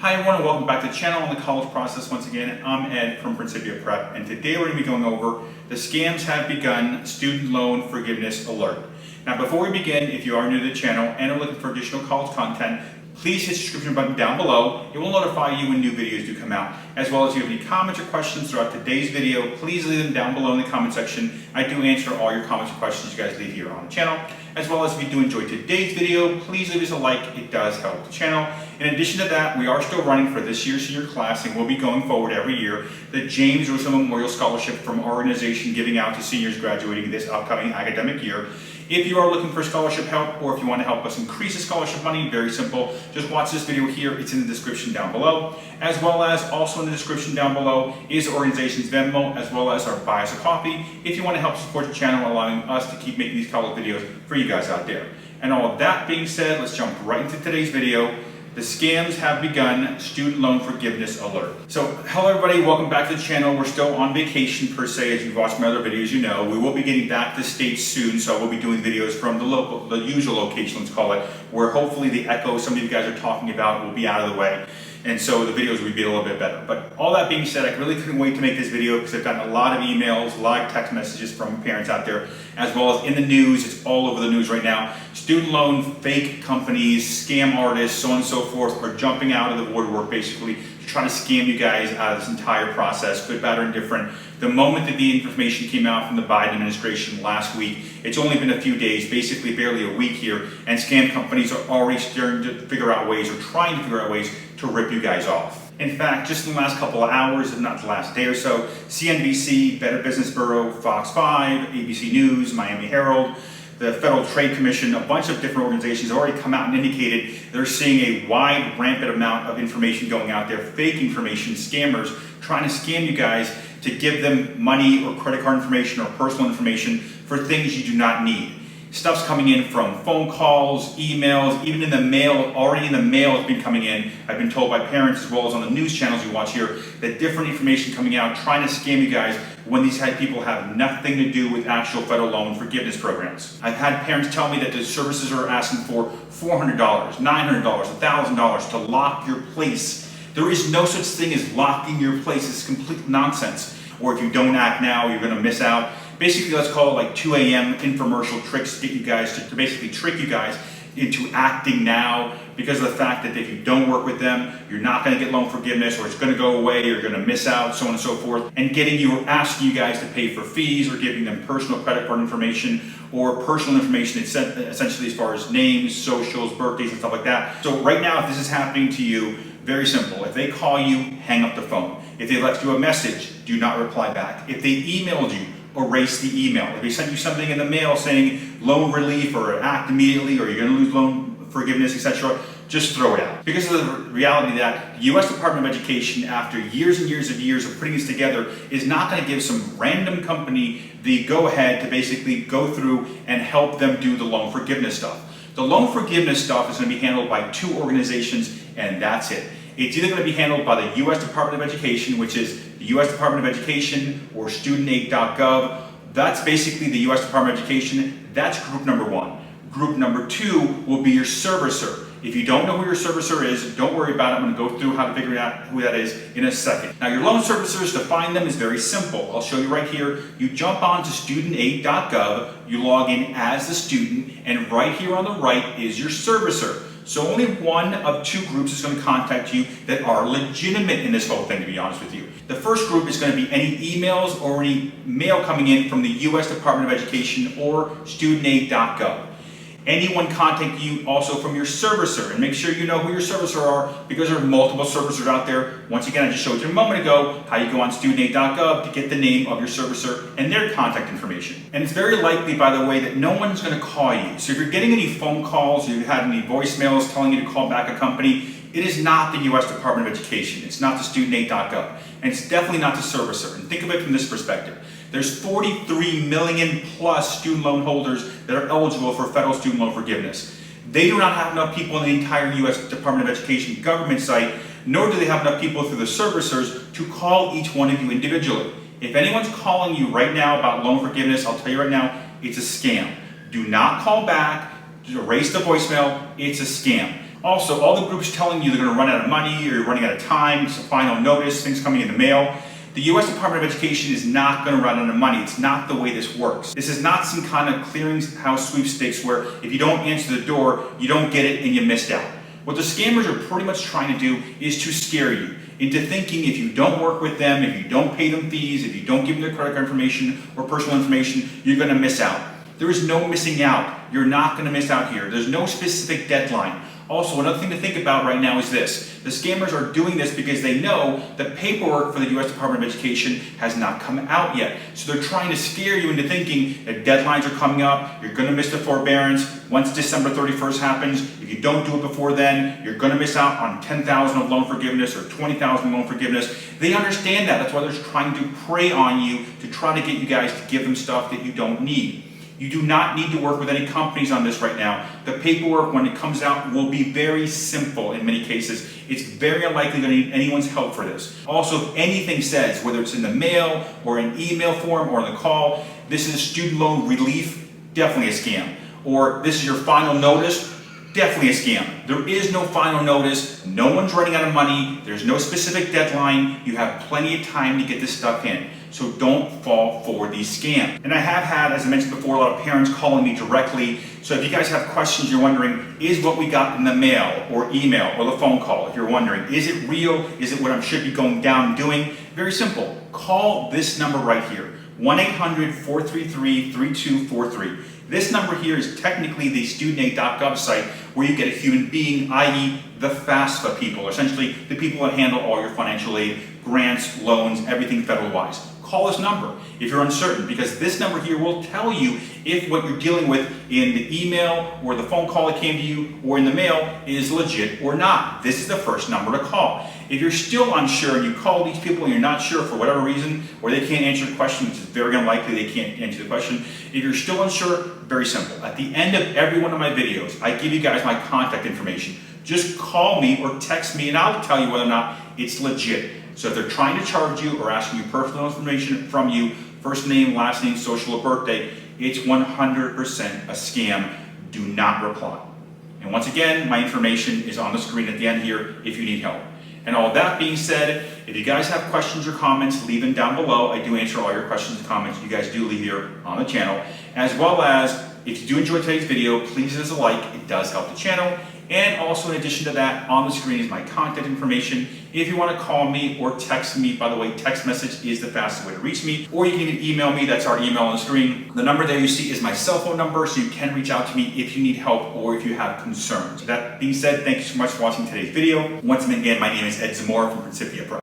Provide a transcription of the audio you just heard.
Hi everyone and welcome back to the channel on the college process. Once again, I'm Ed from Principia Prep, and today we're going to be going over the scams have begun student loan forgiveness alert. Now before we begin, if you are new to the channel and are looking for additional college content, please hit the subscription button down below. It will notify you when new videos do come out. As well as if you have any comments or questions throughout today's video, please leave them down below in the comment section. I do answer all your comments and questions you guys leave here on the channel. As well as if you do enjoy today's video, please leave us a like. It does help the channel. In addition to that, we are still running for this year's senior class, and we'll be going forward every year the James Russell Memorial Scholarship from our organization giving out to seniors graduating this upcoming academic year. If you are looking for scholarship help, or if you want to help us increase the scholarship money, very simple. Just watch this video here. It's in the description down below. As well as also in the description down below is the organization's Venmo, as well as our buy us a coffee, if you want to help support the channel, allowing us to keep making these college videos for you guys out there. And all of that being said, let's jump right into today's video. The scams have begun, student loan forgiveness alert. So, hello everybody, welcome back to the channel. We're still on vacation per se, as you've watched my other videos, you know. We will be getting back to the States soon, so we'll be doing videos from the usual location, let's call it, where hopefully the echo some of you guys are talking about will be out of the way. And so the videos will be a little bit better. But all that being said, I really couldn't wait to make this video because I've gotten a lot of emails, a lot of text messages from parents out there, as well as in the news. It's all over the news right now. Student loan fake companies, scam artists, so on and so forth, are jumping out of the woodwork basically to try to scam you guys out of this entire process, good, bad, or indifferent. The moment that the information came out from the Biden administration last week, it's only been a few days, basically barely a week here, and scam companies are already starting to figure out ways, or trying to figure out ways, to rip you guys off. In fact, just in the last couple of hours, if not the last day or so, CNBC, Better Business Bureau, Fox 5, ABC News, Miami Herald, the Federal Trade Commission, a bunch of different organizations have already come out and indicated they're seeing a wide, rampant amount of information going out there, fake information, scammers trying to scam you guys to give them money or credit card information or personal information for things you do not need. Stuff's coming in from phone calls, emails, even in the mail, already in the mail has been coming in. I've been told by parents as well as on the news channels you watch here that different information coming out trying to scam you guys when these people have nothing to do with actual federal loan forgiveness programs. I've had parents tell me that the services are asking for $400, $900, $1,000 to lock your place. There is no such thing as locking your place. It's complete nonsense. Or if you don't act now, you're going to miss out. Basically, let's call it like 2 a.m. infomercial tricks to get you guys to basically trick you guys into acting now because of the fact that if you don't work with them, you're not going to get loan forgiveness, or it's going to go away, you're going to miss out, so on and so forth. And getting you or asking you guys to pay for fees, or giving them personal credit card information or personal information essentially as far as names, socials, birthdays, and stuff like that. So right now, if this is happening to you, very simple. If they call you, hang up the phone. If they left you a message, do not reply back. If they emailed you, erase the email. If they sent you something in the mail saying loan relief or act immediately or you're going to lose loan forgiveness, etc., just throw it out. Because of the reality that the U.S. Department of Education, after years and years of putting this together, is not going to give some random company the go-ahead to basically go through and help them do the loan forgiveness stuff. The loan forgiveness stuff is going to be handled by two organizations, and that's it. It's either going to be handled by the U.S. Department of Education, which is the U.S. Department of Education, or studentaid.gov. That's basically the U.S. Department of Education. That's group number one. Group number two will be your servicer. If you don't know who your servicer is, don't worry about it. I'm going to go through how to figure out who that is in a second. Now, your loan servicers, to find them is very simple. I'll show you right here. You jump on to studentaid.gov, you log in as the student, and right here on the right is your servicer. So only one of two groups is going to contact you that are legitimate in this whole thing, to be honest with you. The first group is going to be any emails or any mail coming in from the U.S. Department of Education or studentaid.gov. Anyone contact you also from your servicer, and make sure you know who your servicer are, because there are multiple servicers out there. Once again, I just showed you a moment ago how you go on studentaid.gov to get the name of your servicer and their contact information. And it's very likely, by the way, that no one's going to call you. So if you're getting any phone calls, or you've had any voicemails telling you to call back a company, it is not the U.S. Department of Education. It's not the studentaid.gov. And it's definitely not the servicer. And think of it from this perspective. There's 43 million plus student loan holders that are eligible for federal student loan forgiveness. They do not have enough people in the entire U.S. Department of Education government site, nor do they have enough people through the servicers to call each one of you individually. If anyone's calling you right now about loan forgiveness, I'll tell you right now, it's a scam. Do not call back, erase the voicemail, it's a scam. Also, all the groups telling you they're going to run out of money or you're running out of time, it's a final notice, things coming in the mail. The U.S. Department of Education is not going to run out of money. It's not the way this works. This is not some kind of clearinghouse sweepstakes where if you don't answer the door, you don't get it and you missed out. What the scammers are pretty much trying to do is to scare you into thinking if you don't work with them, if you don't pay them fees, if you don't give them their credit card information or personal information, you're going to miss out. There is no missing out. You're not going to miss out here. There's no specific deadline. Also, another thing to think about right now is this. The scammers are doing this because they know that paperwork for the U.S. Department of Education has not come out yet. So they're trying to scare you into thinking that deadlines are coming up, you're going to miss the forbearance. Once December 31st happens, if you don't do it before then, you're going to miss out on $10,000 of loan forgiveness or $20,000 loan forgiveness. They understand that. That's why they're trying to prey on you to try to get you guys to give them stuff that you don't need. You do not need to work with any companies on this right now. The paperwork, when it comes out, will be very simple in many cases. It's very unlikely you're going to need anyone's help for this. Also, if anything says, whether it's in the mail or in email form or in the call, this is student loan relief, definitely a scam. Or this is your final notice, definitely a scam. There is no final notice. No one's running out of money. There's no specific deadline. You have plenty of time to get this stuff in. So don't fall for these scams. And I have had, as I mentioned before, a lot of parents calling me directly. So if you guys have questions, you're wondering, is what we got in the mail or email or the phone call, if you're wondering, is it real? Is it what I should be going down and doing? Very simple. Call this number right here, 1-800-433-3243. This number here is technically the studentaid.gov site where you get a human being, i.e. the FAFSA people, essentially the people that handle all your financial aid, grants, loans, everything federal-wise. Call this number if you're uncertain, because this number here will tell you if what you're dealing with in the email or the phone call that came to you or in the mail is legit or not. This is the first number to call. If you're still unsure and you call these people and you're not sure for whatever reason, or they can't answer your question, which is very unlikely they can't answer the question, if you're still unsure, very simple. At the end of every one of my videos, I give you guys my contact information. Just call me or text me and I'll tell you whether or not it's legit. So if they're trying to charge you or asking you personal information from you, first name, last name, social, or birthday, it's 100% a scam. Do not reply. And once again, my information is on the screen at the end here if you need help. And all that being said, if you guys have questions or comments, leave them down below. I do answer all your questions and comments you guys do leave here on the channel. As well as, if you do enjoy today's video, please give us a like. It does help the channel. And also, in addition to that, on the screen is my contact information. If you want to call me or text me, by the way, text message is the fastest way to reach me. Or you can even email me. That's our email on the screen. The number there you see is my cell phone number, so you can reach out to me if you need help or if you have concerns. That being said, thank you so much for watching today's video. Once again, my name is Ed Zamora from Principia Prep.